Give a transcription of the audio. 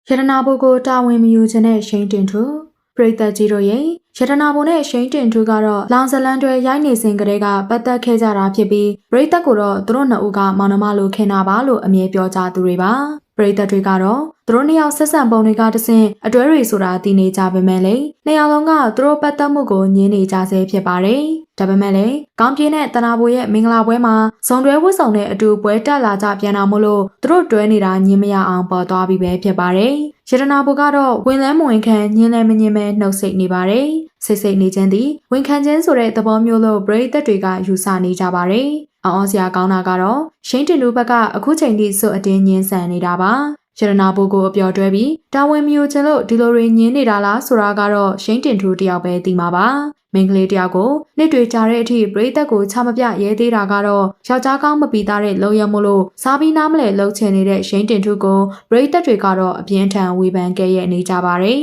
ရတနာဘိုကိုတာဝန်မယူခြင်းနဲ့ရှိန်တင်ထူပရိသတ်ကြီးတို့ရဲ့ရတနာဘိုနဲ့ရှိန်တင်ထူကတော့လောင်ဇလန်တွေရိုက်နေစဉ်ကတည်းကပတ်သက်ခဲ့ကြတာဖြစ်ပြီးပရိသတ်ကိုတော့သူတို့နှစ်ဦးကမောင်နှမလိုခင်တာပါလို့အမြဲပြောကြသူတွေပါပရိသတ်တွေကတော့သူတို့နှစ်ယောက်ဆက်ဆံပုံတွေကတဆင့်အတွဲတွေဆိုတာသိနေကြပေမဲ့လေနှစ်ယောက်လုံးကသူတို့ပတ်သက်မှုကိုညင်းနေကြဆဲဖြစ်ပါတယ်ဒါပေမဲ့လည်းကောင်းပြင်းတဲ့တနာဘိုရဲ့မင်္ဂလာပွဲမှာဇုံတွဲဝတ်ဆောင်တဲ့အတူပွဲတက်လာကြပြန်တာမို့လို့သူတို့တွဲနေတာညင်းမရအောင်ပေါ်သွားပြီပဲဖြစ်ပါတယ်ရတနာဘိုကတော့ဝင်လဲမဝင်ခံညင်းလဲမညင်းမဲနှုတ်ဆက်နေပါတယ်စိတ်စိတ်နေခြင်းသည်ဝင်ခံခြင်းဆိုတဲ့သဘောမျိုးလို့ပရိသတ်တွေကယူဆနေကြပါတယ်အောင်စရာကောင်းတာကတော့ရှိန်တင်လူဘက်ကအခုချိန်ထိစွတ်အတင်းညင်းဆန်နေတာပါရတနာဘိုကိုအပျော်တွဲပြီးတာဝန်မယူခြင်းလို့ဒီလိုတွေညင်းနေတာလားဆိုတာကတော့ရှိန်တင်ထူတယောက်ပဲသိမှာပါမင်္ဂလေးတယောက်ကိုနှစ်တွေကြာတဲ့အထိပရိသတ်ကိုချမပြရဲသေးတာကတော့ယောက်ျားကောင်းမပီသားတဲ့လုံရမို့လို့စားပြီးနားမလဲလှုပ်ချင်နေတဲ့ရှိန်တင်ထူကိုပရိသတ်တွေကတော့အပြင်းထန်ဝေဖန်ခဲ့ရနေကြပါတယ်